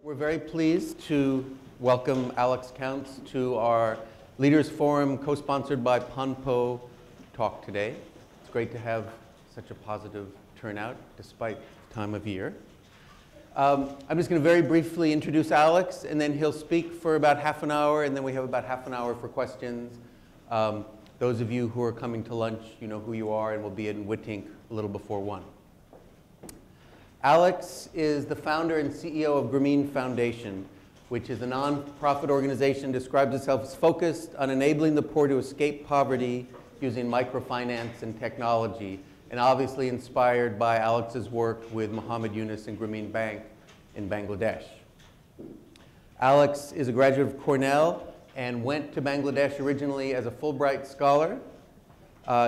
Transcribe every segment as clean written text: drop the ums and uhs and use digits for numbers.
We're very pleased to welcome Alex Counts to our Leaders Forum, co-sponsored by Ponpo, talk today. It's great to have such a positive turnout despite the time of year. I'm just going to very briefly introduce Alex, and then he'll speak for about half an hour, and then we have about half an hour for questions. Those of you who are coming to lunch, you know who you are, and we'll be in Whittink a little before 1. Alex is the founder and CEO of Grameen Foundation, which is a non-profit organization that describes itself as focused on enabling the poor to escape poverty using microfinance and technology, and obviously inspired by Alex's work with Mohammed Yunus and Grameen Bank in Bangladesh. Alex is a graduate of Cornell and went to Bangladesh originally as a Fulbright scholar.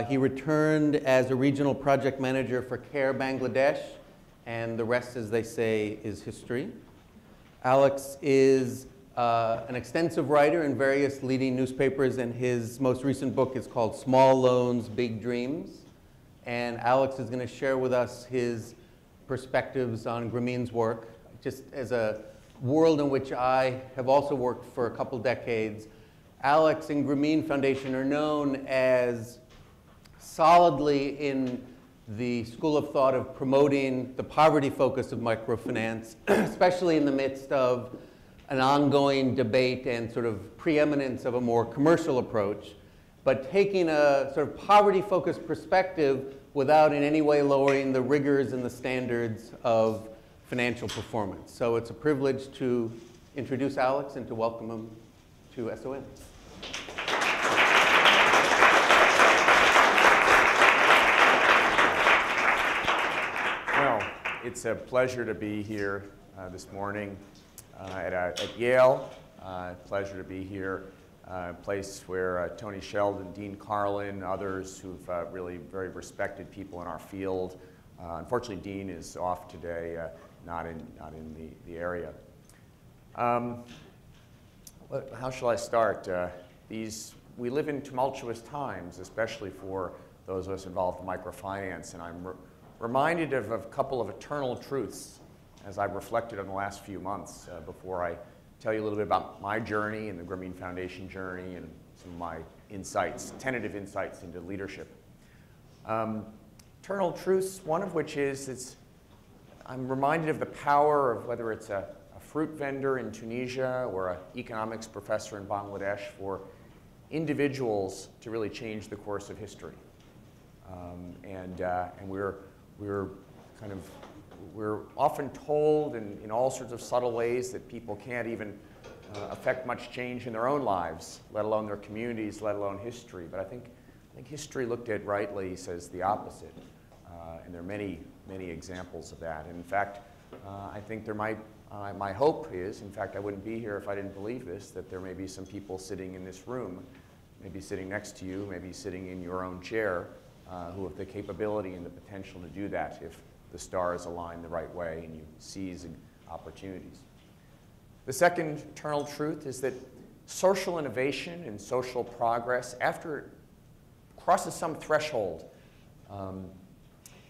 He returned as a regional project manager for CARE Bangladesh, and the rest, as they say, is history. Alex is an extensive writer in various leading newspapers, and his most recent book is called Small Loans, Big Dreams. And Alex is going to share with us his perspectives on Grameen's work, just as a world in which I have also worked for a couple decades. Alex and Grameen Foundation are known as solidly in the school of thought of promoting the poverty focus of microfinance, especially in the midst of an ongoing debate and sort of preeminence of a more commercial approach, but taking a sort of poverty-focused perspective without in any way lowering the rigors and the standards of financial performance. So it's a privilege to introduce Alex and to welcome him to SOM. Well, it's a pleasure to be here this morning at Yale. Pleasure to be here, a place where Tony Sheldon, Dean Carlin, others who've really very respected people in our field. Unfortunately, Dean is off today, not in the area. How shall I start? We live in tumultuous times, especially for those of us involved in microfinance, and I'm reminded of a couple of eternal truths as I've reflected on the last few months before I tell you a little bit about my journey and the Grameen Foundation journey and some of my insights, tentative insights into leadership. Eternal truths, one of which is I'm reminded of the power of whether it's a fruit vendor in Tunisia or an economics professor in Bangladesh for individuals to really change the course of history. And we're often told in all sorts of subtle ways that people can't even affect much change in their own lives, let alone their communities, let alone history. But I think history looked at rightly says the opposite, and there are many examples of that. And in fact, I think my hope is, in fact, I wouldn't be here if I didn't believe this, that there may be some people sitting in this room, maybe sitting next to you, maybe sitting in your own chair, who have the capability and the potential to do that if the stars align the right way and you seize opportunities. The second eternal truth is that social innovation and social progress, after it crosses some threshold,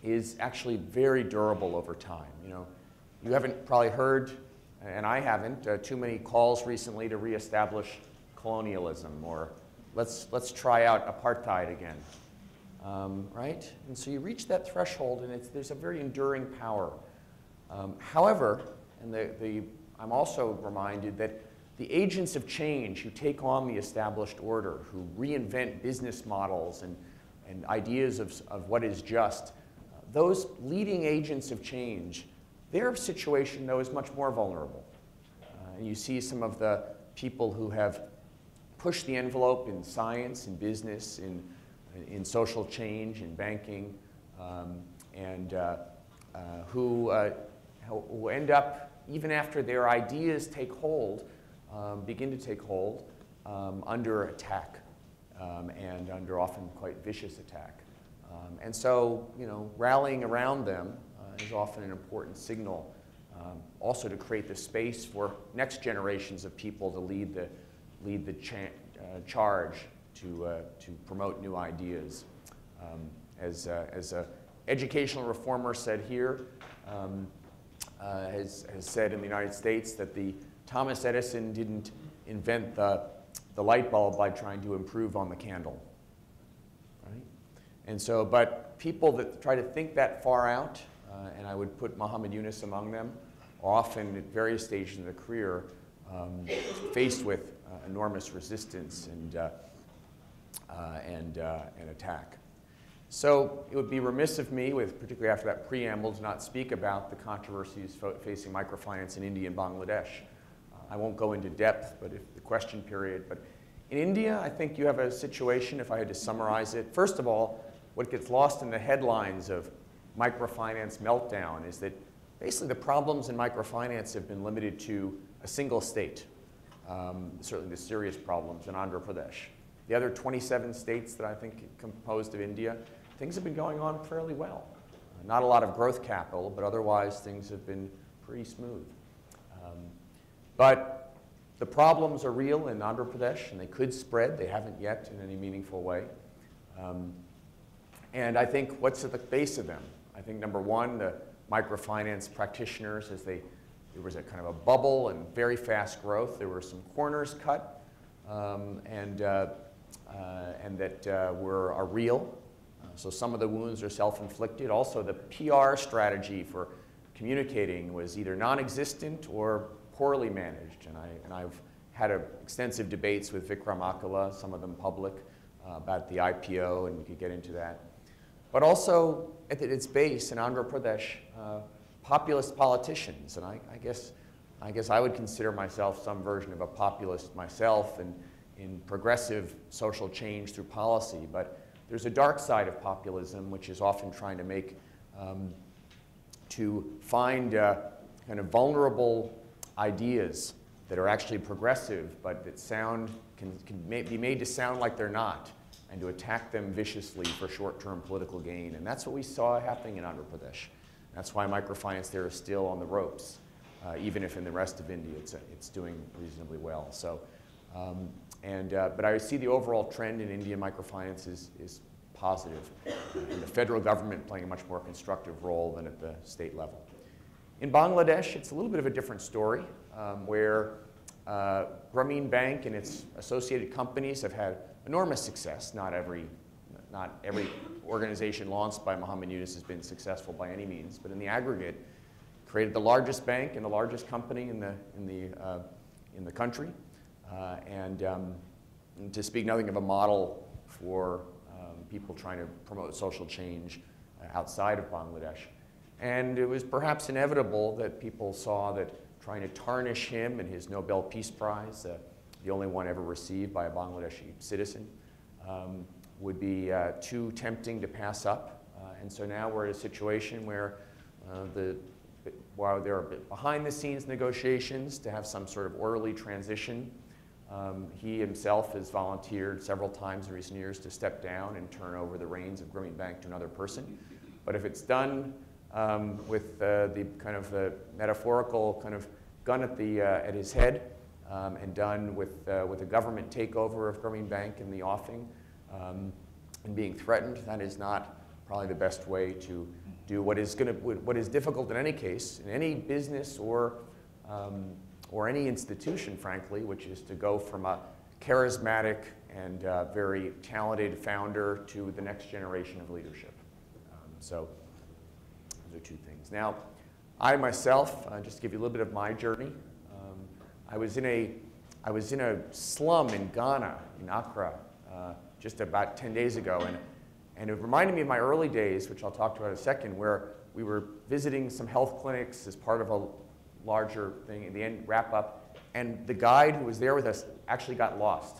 is actually very durable over time. You haven't probably heard, and I haven't, too many calls recently to reestablish colonialism or let's try out apartheid again. Right? And so you reach that threshold, and there's a very enduring power. However, I'm also reminded that the agents of change who take on the established order, who reinvent business models and ideas of what is just, those leading agents of change, their situation, though, is much more vulnerable. And you see some of the people who have pushed the envelope in science, in business, in social change, in banking, and who end up, even after their ideas take hold, begin to take hold, under attack, and under often quite vicious attack. And so, rallying around them is often an important signal, also to create the space for next generations of people to lead the charge to promote new ideas. As an educational reformer said here, has said in the United States that Thomas Edison didn't invent the light bulb by trying to improve on the candle, right? And so, but people that try to think that far out, and I would put Muhammad Yunus among them, often at various stages in their career, faced with enormous resistance and attack. So it would be remiss of me, particularly after that preamble, to not speak about the controversies facing microfinance in India and Bangladesh. I won't go into depth, but if the question period. But in India, I think you have a situation, if I had to summarize it. First of all, what gets lost in the headlines of microfinance meltdown is that basically the problems in microfinance have been limited to a single state, certainly the serious problems in Andhra Pradesh. The other 27 states that I think composed of India, things have been going on fairly well. Not a lot of growth capital, but otherwise things have been pretty smooth. But the problems are real in Andhra Pradesh, and they could spread. They haven't yet in any meaningful way. And I think what's at the base of them? I think number one, the microfinance practitioners, there was a kind of a bubble and very fast growth. There were some corners cut, and that are real. So some of the wounds are self-inflicted. Also, the PR strategy for communicating was either non-existent or poorly managed. And I've had extensive debates with Vikram Akala, some of them public, about the IPO, and we could get into that. But also, at its base in Andhra Pradesh, populist politicians. And I guess I would consider myself some version of a populist myself, and in progressive social change through policy. But there's a dark side of populism, which is often trying to find kind of vulnerable ideas that are actually progressive, but that can be made to sound like they're not, and to attack them viciously for short-term political gain. And that's what we saw happening in Andhra Pradesh. That's why microfinance there is still on the ropes, even if in the rest of India it's doing reasonably well. So. But I see the overall trend in India microfinance is positive, and the federal government playing a much more constructive role than at the state level. In Bangladesh, it's a little bit of a different story, where Grameen Bank and its associated companies have had enormous success. Not every organization launched by Muhammad Yunus has been successful by any means, but in the aggregate, created the largest bank and the largest company in the country. And to speak nothing of a model for people trying to promote social change outside of Bangladesh. And it was perhaps inevitable that people saw that trying to tarnish him and his Nobel Peace Prize, the only one ever received by a Bangladeshi citizen, would be too tempting to pass up. And so now we're in a situation where while there are behind-the-scenes negotiations to have some sort of orderly transition, he himself has volunteered several times in recent years to step down and turn over the reins of Grameen Bank to another person. But if it's done with the kind of metaphorical kind of gun at his head, and done with a government takeover of Grameen Bank in the offing, and being threatened, that is not probably the best way to do what is difficult in any case, in any business or any institution, frankly, which is to go from a charismatic and very talented founder to the next generation of leadership. So those are two things. Now, I myself, just to give you a little bit of my journey, I was in a slum in Ghana, in Accra, just about 10 days ago, and it reminded me of my early days, which I'll talk about in a second, where we were visiting some health clinics as part of a larger thing, in the end, wrap up, and the guide who was there with us actually got lost.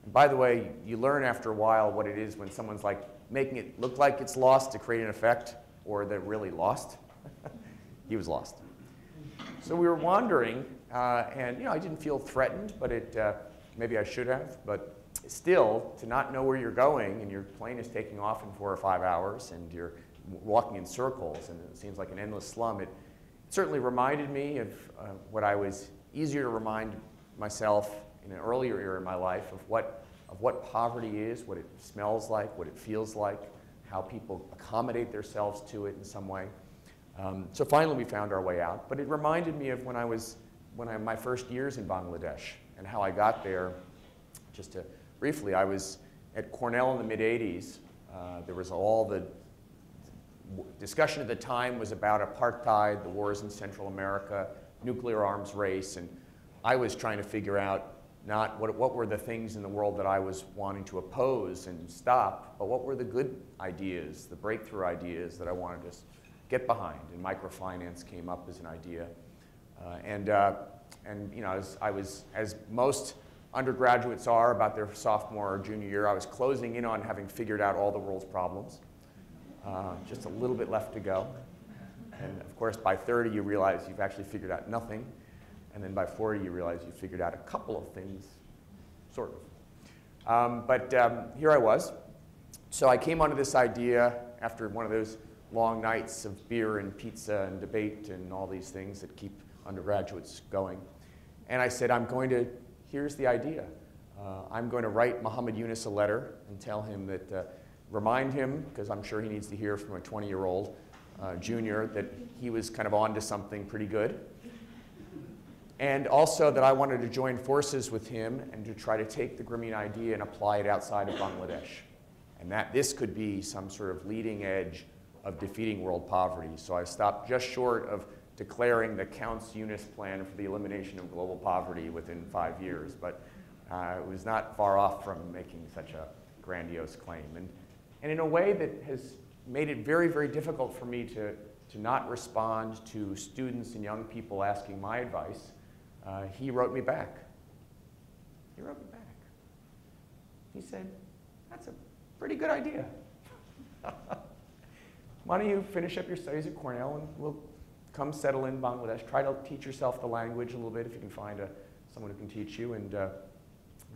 And by the way, you learn after a while what it is when someone's like making it look like it's lost to create an effect, or they're really lost. He was lost. So we were wandering, and I didn't feel threatened, but maybe I should have, but still, to not know where you're going, and your plane is taking off in 4 or 5 hours, and you're walking in circles, and it seems like an endless slum, it certainly reminded me of what I was easier to remind myself in an earlier era in my life of what poverty is, what it smells like, what it feels like, how people accommodate themselves to it in some way. So finally we found our way out, but it reminded me of my first years in Bangladesh and how I got there. Just to briefly, I was at Cornell in the mid-'80s. There was all the discussion at the time was about apartheid, the wars in Central America, nuclear arms race, and I was trying to figure out not what were the things in the world that I was wanting to oppose and stop, but what were the good ideas, the breakthrough ideas that I wanted to get behind. And microfinance came up as an idea. And you know, as most undergraduates are about their sophomore or junior year, I was closing in on having figured out all the world's problems. Just a little bit left to go. And of course, by 30, you realize you've actually figured out nothing. And then by 40, you realize you've figured out a couple of things, sort of. But here I was. So I came onto this idea after one of those long nights of beer and pizza and debate and all these things that keep undergraduates going. And I said, here's the idea. I'm going to write Muhammad Yunus a letter and tell him that, remind him, because I'm sure he needs to hear from a 20-year-old junior, that he was kind of onto something pretty good. And also that I wanted to join forces with him and to try to take the Grameen idea and apply it outside of Bangladesh. And that this could be some sort of leading edge of defeating world poverty. So I stopped just short of declaring the Count's Yunus plan for the elimination of global poverty within 5 years. But it was not far off from making such a grandiose claim. And in a way that has made it very, very difficult for me to not respond to students and young people asking my advice, he wrote me back. He wrote me back. He said, that's a pretty good idea. Why don't you finish up your studies at Cornell and we'll come settle in Bangladesh. Try to teach yourself the language a little bit if you can find someone who can teach you, and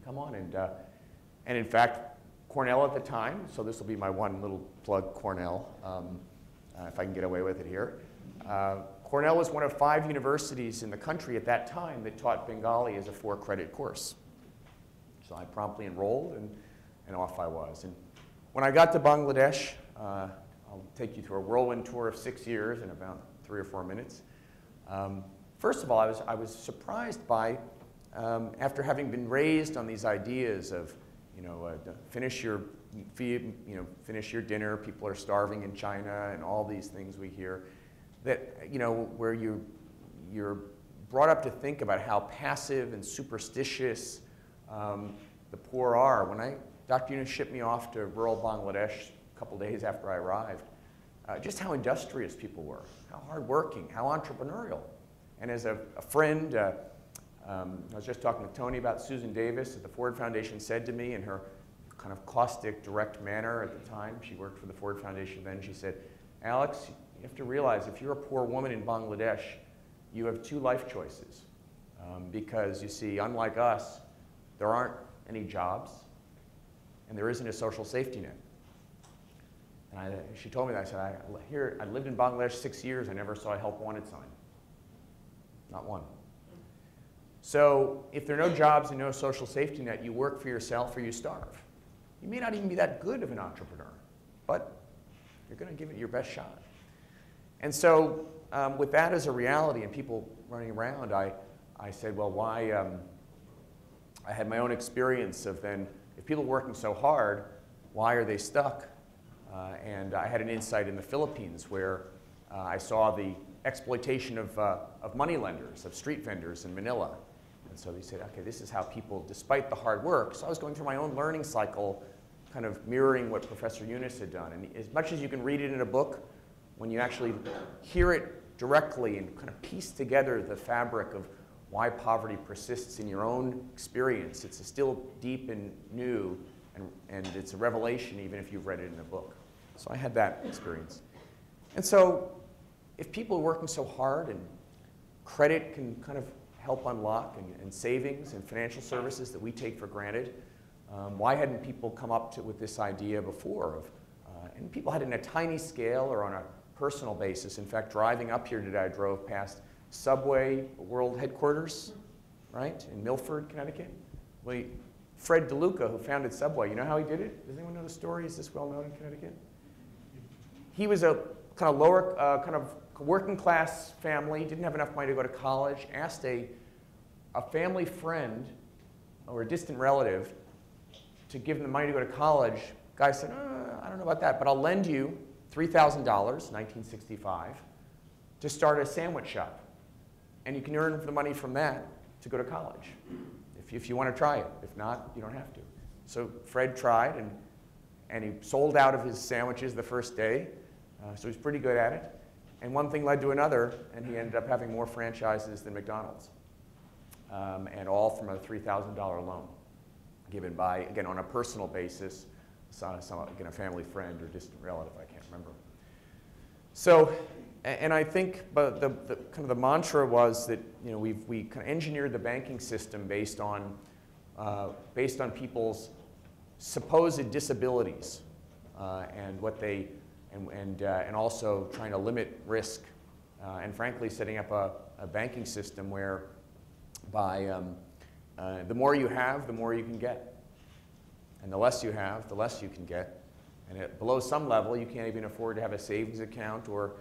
come on. And in fact, Cornell at the time, so this will be my one little plug, Cornell, if I can get away with it here. Cornell was one of 5 universities in the country at that time that taught Bengali as a 4-credit course. So I promptly enrolled, and off I was. And when I got to Bangladesh, I'll take you through a whirlwind tour of 6 years in about 3 or 4 minutes. First of all, I was surprised by, after having been raised on these ideas of, finish your dinner, people are starving in China, and all these things we hear, that, where you're brought up to think about how passive and superstitious the poor are. When Dr. Yunus shipped me off to rural Bangladesh a couple days after I arrived, just how industrious people were, how hardworking, how entrepreneurial. And as a friend, I was just talking to Tony about Susan Davis at the Ford Foundation said to me in her kind of caustic, direct manner at the time, she worked for the Ford Foundation then, she said, Alex, you have to realize if you're a poor woman in Bangladesh, you have 2 life choices. Because you see, unlike us, there aren't any jobs, and there isn't a social safety net. And she told me that. I said, I lived in Bangladesh 6 years. I never saw a help wanted sign. Not one. So if there are no jobs and no social safety net, you work for yourself or you starve. You may not even be that good of an entrepreneur, but you're going to give it your best shot. And so with that as a reality and people running around, I said, well, why? I had my own experience of then, if people are working so hard, why are they stuck? And I had an insight in the Philippines where I saw the exploitation of moneylenders, of street vendors in Manila. And so they said, okay, this is how people, despite the hard work, so I was going through my own learning cycle, kind of mirroring what Professor Yunus had done. And as much as you can read it in a book, when you actually hear it directly and kind of piece together the fabric of why poverty persists in your own experience, it's still deep and new, and it's a revelation even if you've read it in a book. So I had that experience. And so if people are working so hard and credit can kind of help unlock and savings and financial services that we take for granted, why hadn't people come up with this idea before? And people had it in a tiny scale or on a personal basis. In fact, driving up here today, I drove past Subway World Headquarters, right, in Milford, Connecticut. Well, Fred DeLuca, who founded Subway, you know how he did it? Does anyone know the story? Is this well known in Connecticut? He was a kind of lower, kind of working class family, didn't have enough money to go to college, asked a family friend or a distant relative to give them the money to go to college. Guy said, I don't know about that, but I'll lend you $3,000, 1965, to start a sandwich shop. And you can earn the money from that to go to college, if you want to try it. If not, you don't have to. So Fred tried, and he sold out of his sandwiches the first day, so he's pretty good at it. And one thing led to another, and he ended up having more franchises than McDonald's, and all from a $3,000 loan given by, again, on a personal basis, again, a family friend or distant relative, I can't remember. So, and I think but the kind of the mantra was that, you know, we kind of engineered the banking system based on people's supposed disabilities and what they and also trying to limit risk and frankly setting up a banking system where by the more you have, the more you can get, and the less you have, the less you can get, and below some level you can't even afford to have a savings account or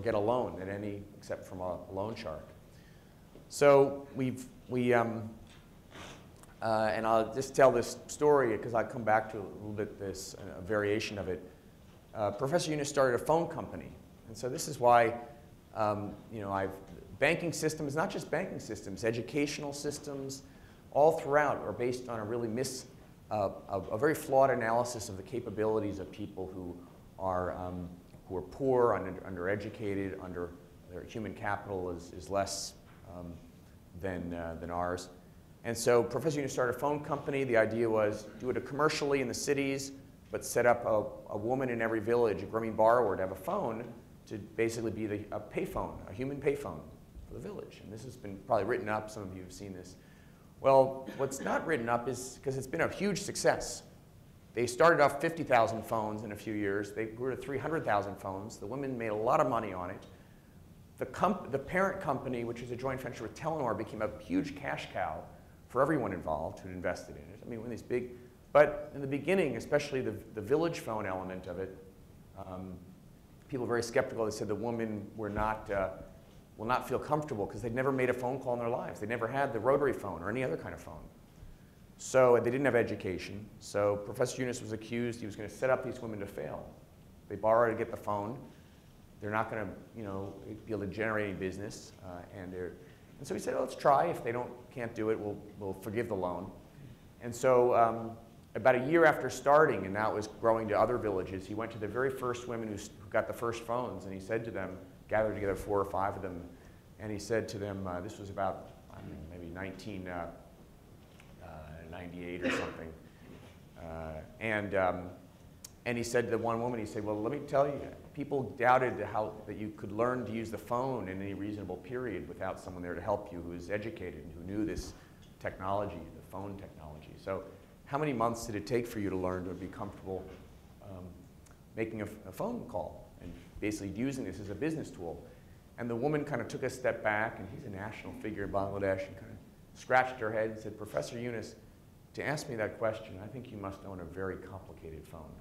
get a loan at any except from a loan shark. So and I'll just tell this story because I'll come back to a little bit this variation of it. Professor Yunus started a phone company, and so this is why you know, banking systems, not just banking systems, educational systems, all throughout are based on a really a very flawed analysis of the capabilities of people who are poor, undereducated, their human capital is less than ours. And so Professor Yunus started a phone company. The idea was do it commercially in the cities, but set up a woman in every village, a Grameen borrower, to have a phone to basically be a payphone, a human payphone for the village. And this has been probably written up. Some of you have seen this. Well, what's not written up is because it's been a huge success. They started off 50,000 phones in a few years. They grew to 300,000 phones. The women made a lot of money on it. The parent company, which is a joint venture with Telenor, became a huge cash cow for everyone involved who invested in it. I mean, one of these big, but in the beginning, especially the village phone element of it, people were very skeptical. They said the women will not feel comfortable because they'd never made a phone call in their lives. They never had the rotary phone or any other kind of phone. So they didn't have education. So Professor Yunus was accused he was going to set up these women to fail. They borrow to get the phone. They're not going to, you know, be able to generate any business, and so he said, oh, let's try. If they can't do it, we'll forgive the loan. And so about a year after starting, and now it was growing to other villages, he went to the very first women who got the first phones, and he said to them, gathered together 4 or 5 of them, and he said to them, this was about, I don't know, maybe 1998 or something, and he said to the one woman, he said, well, let me tell you, people doubted that you could learn to use the phone in any reasonable period without someone there to help you who was educated and who knew this technology, the phone technology. So how many months did it take for you to learn to be comfortable making a phone call and basically using this as a business tool? And the woman kind of took a step back, and he's a national figure in Bangladesh, and kind of scratched her head and said, Professor Yunus, to ask me that question, I think you must own a very complicated phone.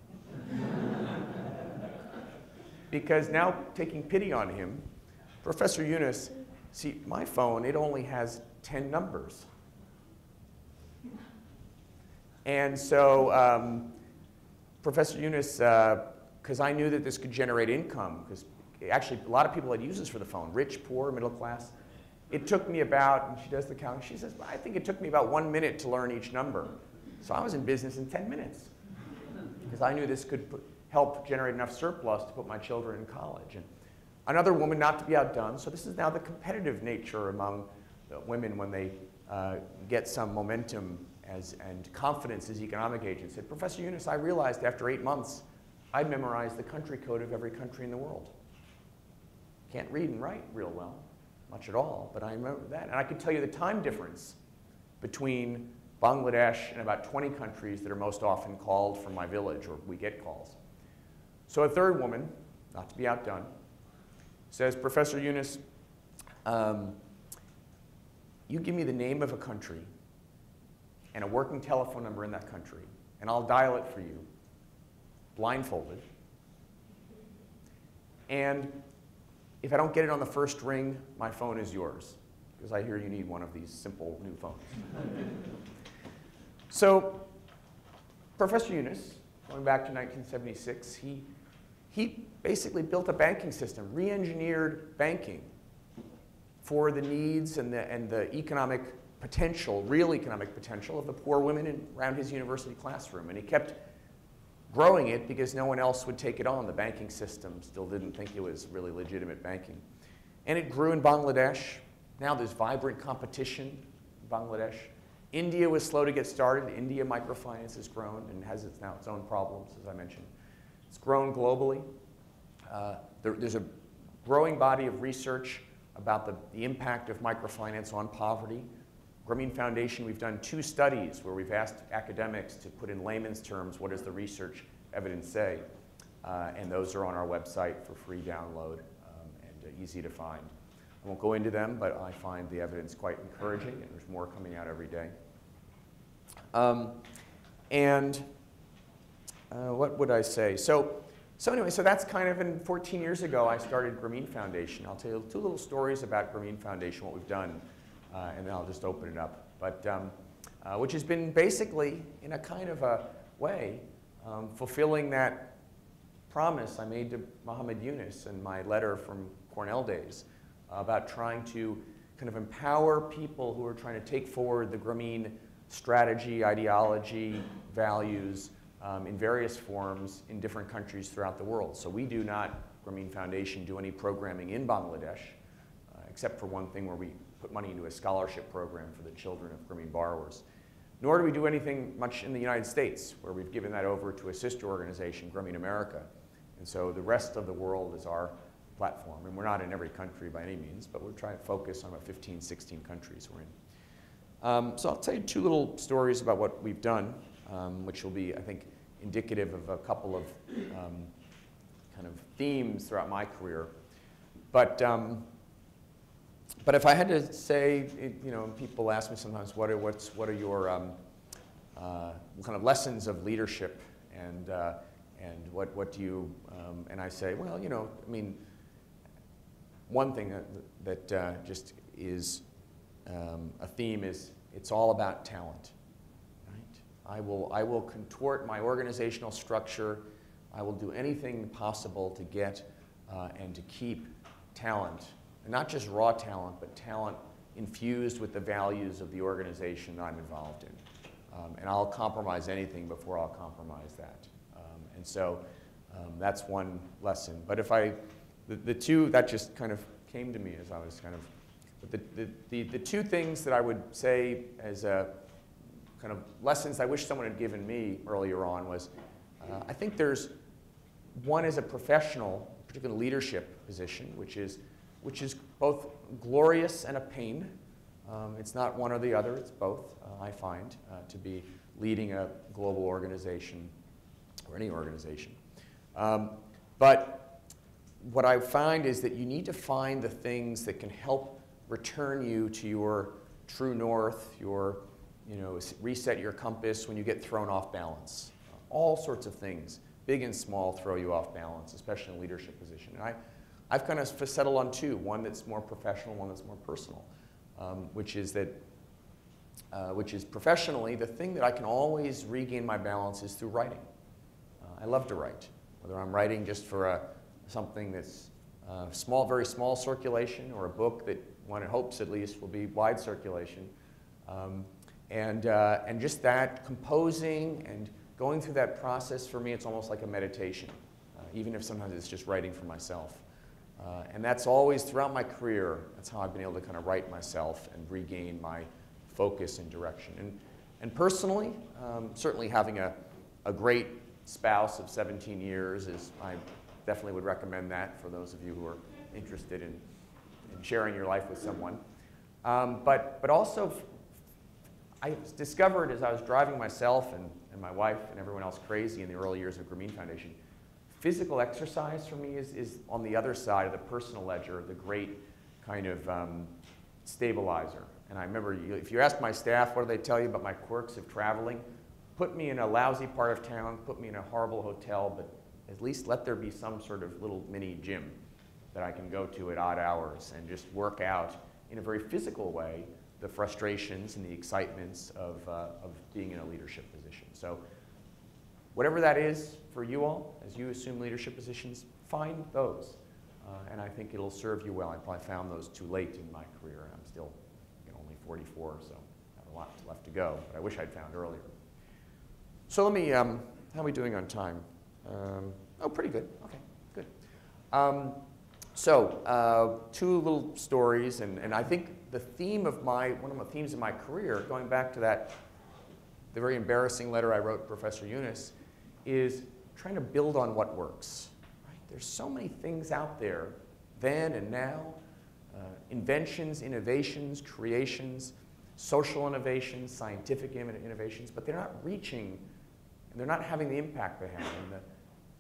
Because now, taking pity on him, Professor Yunus, see, my phone, it only has 10 numbers. And so Professor Yunus, because I knew that this could generate income, because actually a lot of people had uses for the phone, rich, poor, middle class. It took me about, and she does the counting, she says, well, I think it took me about 1 minute to learn each number. So I was in business in 10 minutes, because I knew this could help generate enough surplus to put my children in college. And another woman, not to be outdone, so this is now the competitive nature among women when they get some momentum and confidence as economic agents, said, Professor Yunus, I realized after 8 months, I'd memorized the country code of every country in the world. Can't read and write real well, much at all, but I remember that. And I could tell you the time difference between Bangladesh and about 20 countries that are most often called from my village, or we get calls. So a third woman, not to be outdone, says, Professor Yunus, you give me the name of a country and a working telephone number in that country, and I'll dial it for you, blindfolded. And if I don't get it on the first ring, my phone is yours, because I hear you need one of these simple new phones. So Professor Yunus, going back to 1976, he basically built a banking system, re-engineered banking for the needs and the economic potential, real economic potential of the poor women around his university classroom. And he kept growing it because no one else would take it on. The banking system still didn't think it was really legitimate banking. And it grew in Bangladesh. Now there's vibrant competition in Bangladesh. India was slow to get started. India Microfinance has grown and has now its own problems, as I mentioned. It's grown globally. There's a growing body of research about the impact of microfinance on poverty. Grameen Foundation, we've done 2 studies where we've asked academics to put in layman's terms, what does the research evidence say? And those are on our website for free download and easy to find. I won't go into them, but I find the evidence quite encouraging, and there's more coming out every day. What would I say? So anyway, so that's kind of 14 years ago, I started Grameen Foundation. I'll tell you 2 little stories about Grameen Foundation, what we've done, and then I'll just open it up. But which has been basically, in a kind of a way, fulfilling that promise I made to Muhammad Yunus in my letter from Cornell days about trying to kind of empower people who are trying to take forward the Grameen strategy, ideology, values in various forms in different countries throughout the world. So we do not, Grameen Foundation, do any programming in Bangladesh, except for one thing where we put money into a scholarship program for the children of Grameen borrowers. Nor do we do anything much in the United States, where we've given that over to a sister organization, Grameen America. And so the rest of the world is our platform. And we're not in every country by any means, but we're trying to focus on about 15, 16 countries we're in. So I'll tell you 2 little stories about what we've done, which will be, I think, indicative of a couple of kind of themes throughout my career. But if I had to say, you know, people ask me sometimes, what are your kind of lessons of leadership, and what do you, and I say, well, you know, I mean, one thing that just is a theme is it's all about talent, right? I will contort my organizational structure. I will do anything possible to get and to keep talent, and not just raw talent, but talent infused with the values of the organization that I'm involved in. And I'll compromise anything before I'll compromise that. And so that's one lesson. But if the 2 that just kind of came to me as I was kind of, but the 2 things that I would say as kind of lessons I wish someone had given me earlier on was, I think there's one as a professional, particularly leadership position, which is both glorious and a pain. It's not one or the other, it's both, I find, to be leading a global organization or any organization. But what I find is that you need to find the things that can help return you to your true north, your, you know, reset your compass when you get thrown off balance. All sorts of things, big and small, throw you off balance, especially in a leadership position. And I've kind of settled on 2, one that's more professional, one that's more personal, which is professionally, the thing that I can always regain my balance is through writing. I love to write, whether I'm writing just for something that's small, very small circulation, or a book that one hopes at least will be wide circulation. And just that composing and going through that process, for me, it's almost like a meditation, even if sometimes it's just writing for myself. And that's always, throughout my career, that's how I've been able to kind of write myself and regain my focus and direction. And personally, certainly having a great spouse of 17 years is, I definitely would recommend that for those of you who are interested in sharing your life with someone. But also, I discovered as I was driving myself and my wife and everyone else crazy in the early years of Grameen Foundation, physical exercise for me is on the other side of the personal ledger, the great kind of stabilizer. And I remember, if you ask my staff, what do they tell you about my quirks of traveling? Put me in a lousy part of town, put me in a horrible hotel, but at least let there be some sort of little mini gym. that I can go to at odd hours and just work out in a very physical way the frustrations and the excitements of being in a leadership position. So whatever that is for you all, as you assume leadership positions, find those. And I think it'll serve you well. I probably found those too late in my career. I'm still only 44, so I have a lot left to go, but I wish I'd found earlier. So let me, how are we doing on time? Oh, pretty good. Okay, good. Two little stories, and I think the theme of one of the themes of my career, going back to the very embarrassing letter I wrote to Professor Yunus, is trying to build on what works. Right? There's so many things out there, then and now, inventions, innovations, creations, social innovations, scientific innovations, but they're not reaching, and they're not having the impact they have. And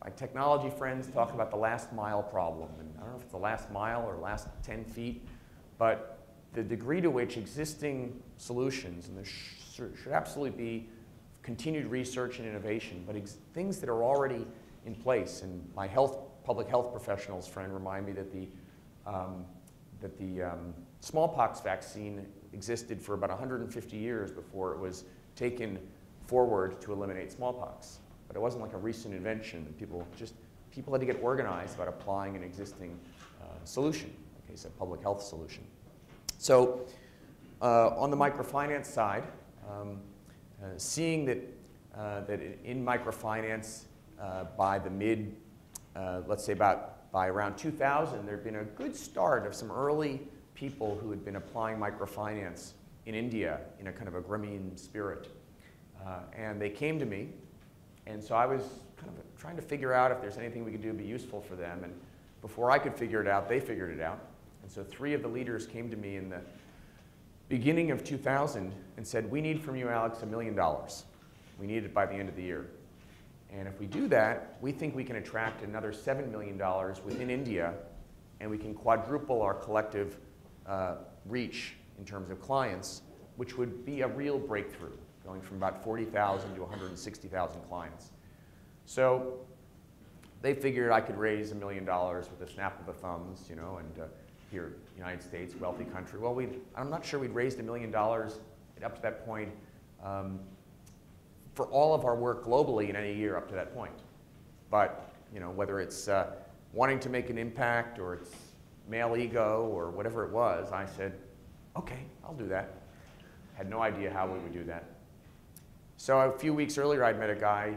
my technology friends talk about the last mile problem, and I don't know if it's the last mile or last 10 feet, but the degree to which existing solutions, and there should absolutely be continued research and innovation, but things that are already in place. And my public health professionals friend remind me that the smallpox vaccine existed for about 150 years before it was taken forward to eliminate smallpox. But it wasn't like a recent invention. People had to get organized about applying an existing solution, in the case of public health solution. So on the microfinance side, seeing that in microfinance by the let's say by around 2000, there had been a good start of some early people who had been applying microfinance in India in a kind of a Grameen spirit. And they came to me, and so I was kind of trying to figure out if there's anything we could do to be useful for them. And before I could figure it out, they figured it out. And so 3 of the leaders came to me in the beginning of 2000 and said, we need from you, Alex, $1 million. We need it by the end of the year. And if we do that, we think we can attract another $7 million within India, and we can quadruple our collective reach in terms of clients, which would be a real breakthrough, going from about 40,000 to 160,000 clients. So they figured I could raise $1 million with a snap of the thumbs, and here, United States, wealthy country. Well, I'm not sure we'd raised $1 million up to that point for all of our work globally in any year up to that point. But whether it's wanting to make an impact or it's male ego or whatever it was, I said, okay, I'll do that. Had no idea how we would do that. So a few weeks earlier, I'd met a guy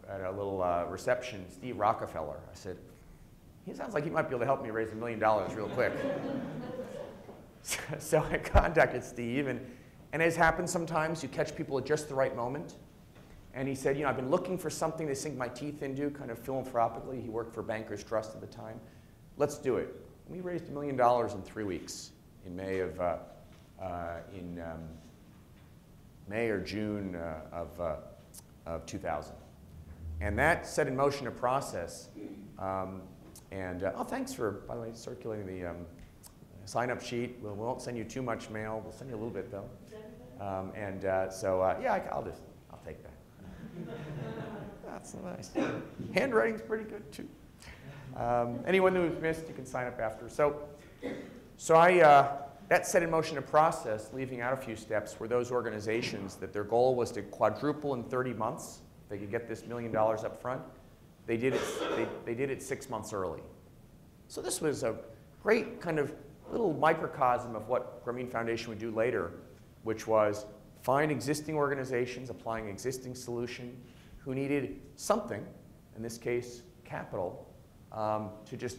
at a little reception, Steve Rockefeller. I said, he sounds like he might be able to help me raise $1 million real quick. So I contacted Steve, and as happens sometimes, you catch people at just the right moment. And he said, I've been looking for something to sink my teeth into, kind of philanthropically. He worked for Bankers Trust at the time. Let's do it. And we raised $1 million in 3 weeks in May or June of 2000. And that set in motion a process. Oh, thanks for, by the way, circulating the sign-up sheet. We won't send you too much mail. We'll send you a little bit, though. Yeah, I'll take that. That's nice. Handwriting's pretty good, too. Anyone who's missed, you can sign up after. So that set in motion a process, leaving out a few steps, where those organizations that their goal was to quadruple in 30 months, they could get this $1 million up front. They did it 6 months early. So this was a great kind of little microcosm of what Grameen Foundation would do later, which was find existing organizations applying existing solution who needed something, in this case capital, to just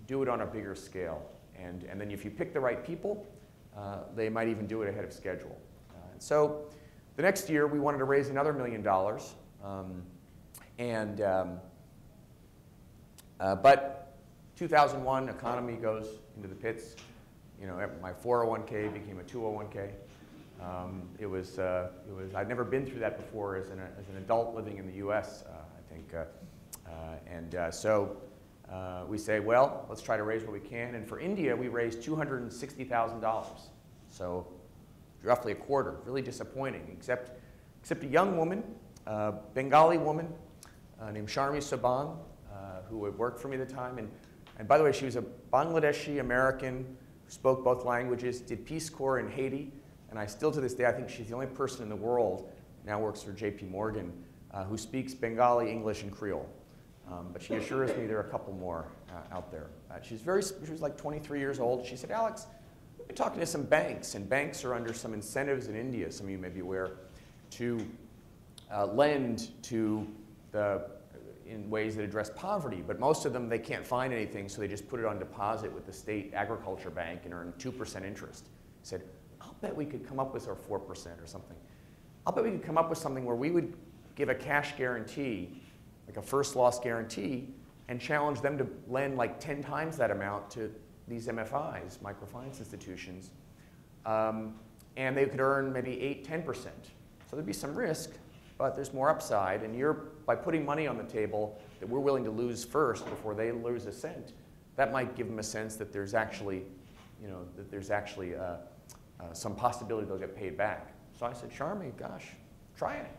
do it on a bigger scale. And then if you pick the right people, they might even do it ahead of schedule. So the next year we wanted to raise another $1 million. But 2001, economy goes into the pits. My 401k became a 201k. I'd never been through that before as an adult living in the U.S., I think. So we say, well, let's try to raise what we can. And for India, we raised $260,000. So roughly a quarter, really disappointing, except a young woman, a Bengali woman named Sharmi Saban, who had worked for me at the time. And And by the way, she was a Bangladeshi American who spoke both languages, did Peace Corps in Haiti, and I still to this day, I think she's the only person in the world, now works for JP Morgan, who speaks Bengali, English, and Creole. But she assures me there are a couple more out there. She was like 23 years old. She said, Alex, we've been talking to some banks, and banks are under some incentives in India, some of you may be aware, to lend to in ways that address poverty, but most of them they can't find anything, so they just put it on deposit with the state agriculture bank and earn 2% interest. I said, I'll bet we could come up with, or 4% or something. I'll bet we could come up with something where we would give a cash guarantee, like a first loss guarantee, and challenge them to lend like 10 times that amount to these MFIs, microfinance institutions, and they could earn maybe 8–10%. So there'd be some risk, but there's more upside, and by putting money on the table that we're willing to lose first before they lose a cent, that might give them a sense that there's actually, some possibility they'll get paid back. So I said, Charmy, gosh, try it.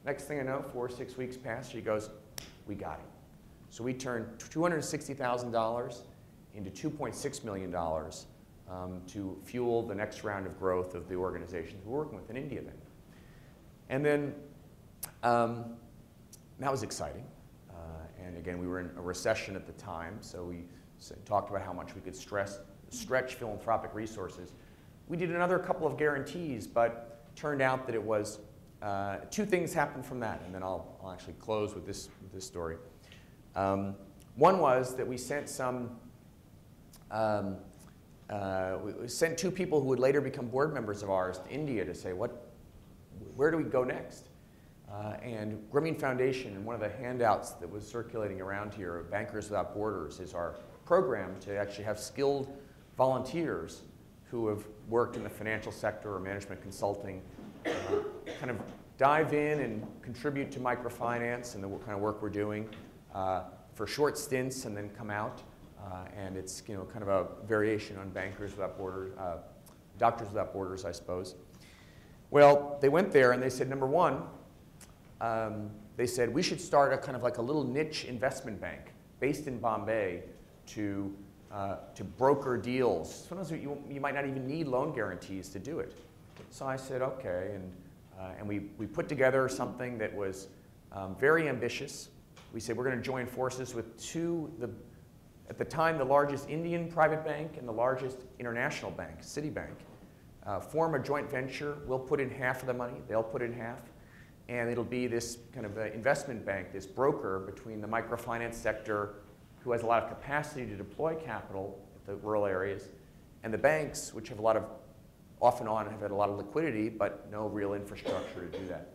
Next thing I know, 4 or 6 weeks pass, she goes, we got it. So we turned $260,000 into $2.6 million to fuel the next round of growth of the organizations we're working with in India then. And then that was exciting. And again, we were in a recession at the time, so we talked about how much we could stretch philanthropic resources. We did another couple of guarantees, but turned out that it was, 2 things happened from that, and then I'll actually close with this story. One was that we sent we sent 2 people who would later become board members of ours to India to say, where do we go next? And Grameen Foundation, and one of the handouts that was circulating around here, Bankers Without Borders, is our program to actually have skilled volunteers who have worked in the financial sector or management consulting, kind of dive in and contribute to microfinance and the kind of work we're doing for short stints and then come out. And it's kind of a variation on Bankers Without Borders, Doctors Without Borders, I suppose. Well, they went there and they said, number one, they said we should start a kind of like a little niche investment bank based in Bombay to broker deals. Sometimes you might not even need loan guarantees to do it. So I said, okay, and we put together something that was very ambitious. We said we're going to join forces with at the time, the largest Indian private bank and the largest international bank, Citibank. Form a joint venture. We'll put in half of the money. They'll put in half. And it'll be this kind of investment bank, this broker between the microfinance sector, who has a lot of capacity to deploy capital at the rural areas, and the banks, which have off and on have had a lot of liquidity, but no real infrastructure to do that.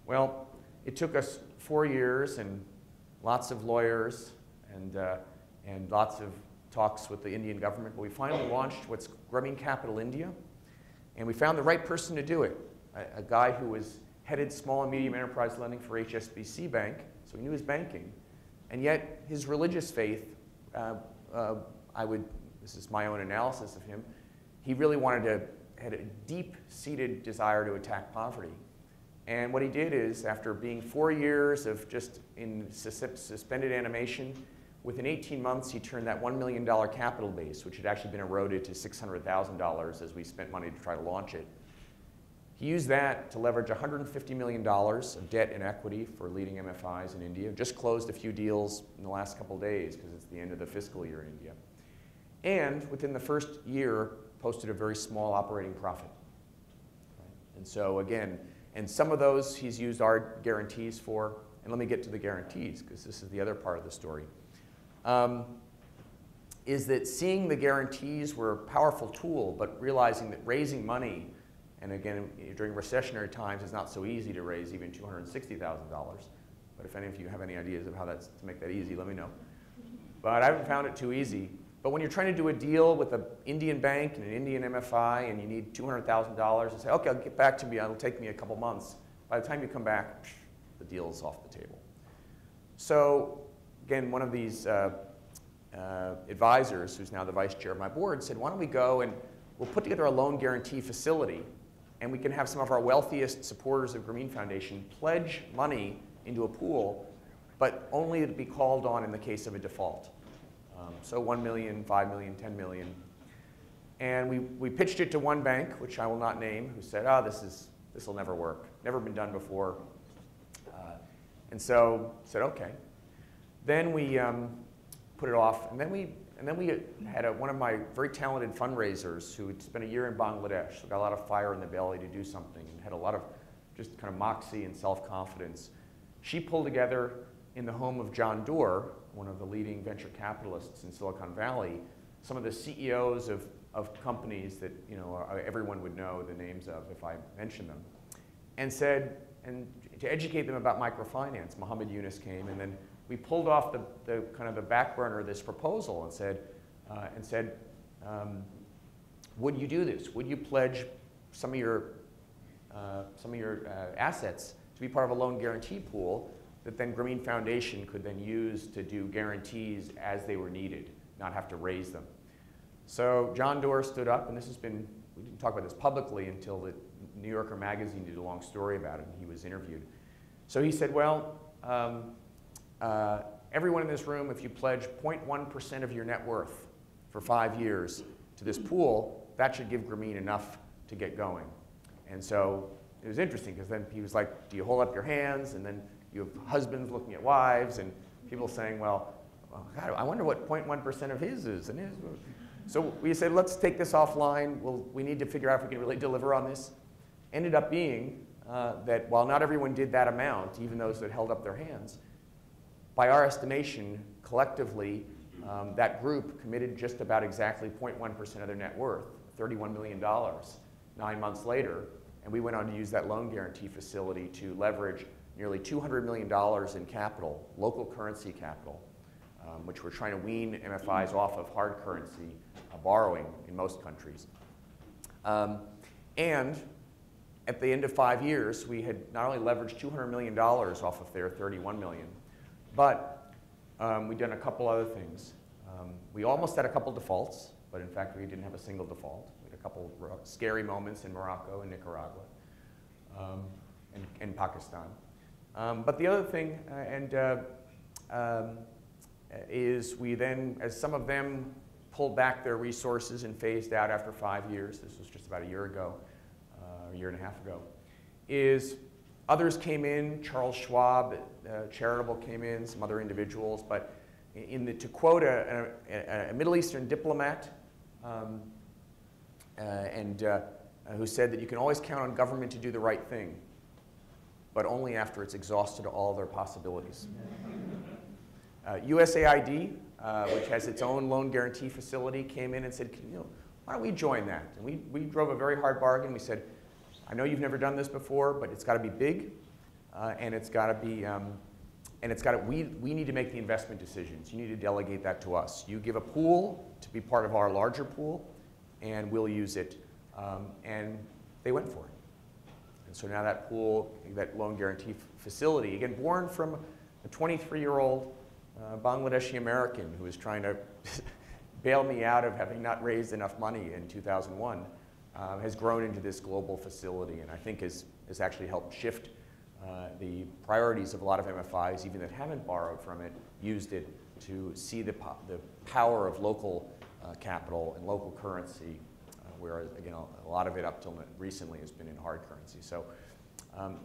Well, it took us 4 years and lots of lawyers and lots of talks with the Indian government, but we finally launched what's Grameen Capital India, and we found the right person to do it, a guy who headed small and medium enterprise lending for HSBC Bank, so he knew his banking, and yet his religious faith, this is my own analysis of him, he really had a deep-seated desire to attack poverty. And what he did is, after being 4 years of just in suspended animation, within 18 months he turned that $1 million capital base, which had actually been eroded to $600,000 as we spent money to try to launch it. He used that to leverage $150 million of debt and equity for leading MFIs in India. Just closed a few deals in the last couple of days because it's the end of the fiscal year in India. And within the first year, posted a very small operating profit. Right? And so again, and some of those he's used our guarantees for, and let me get to the guarantees because this is the other part of the story, is that seeing the guarantees were a powerful tool, but realizing that raising money, and again, during recessionary times, it's not so easy to raise even $260,000. But if any of you have any ideas of how to make that easy, let me know. But I haven't found it too easy. But when you're trying to do a deal with an Indian bank and an Indian MFI, and you need $200,000, and say, okay, I'll get back to me. It'll take me a couple months. By the time you come back, the deal's off the table. So again, one of these advisors, who's now the vice chair of my board, said, why don't we go and we'll put together a loan guarantee facility, and we can have some of our wealthiest supporters of Grameen Foundation pledge money into a pool, but only to be called on in the case of a default. So 1 million, 5 million, 10 million. And we pitched it to one bank, which I will not name, who said, oh, this will never work. Never been done before. And so said, okay. Then we put it off, and then we had one of my very talented fundraisers who had spent a year in Bangladesh, so got a lot of fire in the belly to do something, and had a lot of just kind of moxie and self-confidence. She pulled together in the home of John Doerr, one of the leading venture capitalists in Silicon Valley, some of the CEOs of companies that everyone would know the names of if I mentioned them, and said, and to educate them about microfinance, Mohammed Yunus came, and then we pulled off the kind of the back burner of this proposal and said, would you do this? Would you pledge some of your assets to be part of a loan guarantee pool that then Grameen Foundation could then use to do guarantees as they were needed, not have to raise them? So John Doerr stood up, and we didn't talk about this publicly until the New Yorker magazine did a long story about it, and he was interviewed. So he said, well, everyone in this room, if you pledge 0.1% of your net worth for 5 years to this pool, that should give Grameen enough to get going. And so it was interesting, because then he was like, do you hold up your hands? And then you have husbands looking at wives, and people saying, well, God, I wonder what 0.1% of his is. And his. So we said, let's take this offline. We need to figure out if we can really deliver on this. Ended up being that while not everyone did that amount, even those that held up their hands, by our estimation, collectively, that group committed just about exactly 0.1% of their net worth, $31 million, 9 months later. And we went on to use that loan guarantee facility to leverage nearly $200 million in capital, local currency capital, which we're trying to wean MFIs off of hard currency borrowing in most countries. And at the end of 5 years, we had not only leveraged $200 million off of their $31 million, but we'd done a couple other things. We almost had a couple defaults, but in fact, we didn't have a single default. We had a couple scary moments in Morocco and Nicaragua and Pakistan. But the other thing, is we then, as some of them pulled back their resources and phased out after 5 years, this was just about a year ago, a year and a half ago, is others came in, Charles Schwab, charitable came in, some other individuals, but to quote a Middle Eastern diplomat, who said that you can always count on government to do the right thing, but only after it's exhausted all their possibilities. USAID, which has its own loan guarantee facility, came in and said, why don't we join that? And we drove a very hard bargain. We said, I know you've never done this before, but it's got to be big, and it's got to be, we need to make the investment decisions. You need to delegate that to us. You give a pool to be part of our larger pool, and we'll use it. And they went for it. And so now that pool, that loan guarantee facility, again, born from a 23-year-old Bangladeshi American who was trying to bail me out of having not raised enough money in 2001, has grown into this global facility, and I think has actually helped shift the priorities of a lot of MFIs, even that haven't borrowed from it, used it to see the power of local capital and local currency, whereas, again, a lot of it up till recently has been in hard currency. So,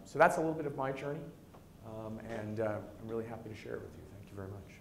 so that's a little bit of my journey, and I'm really happy to share it with you. Thank you very much.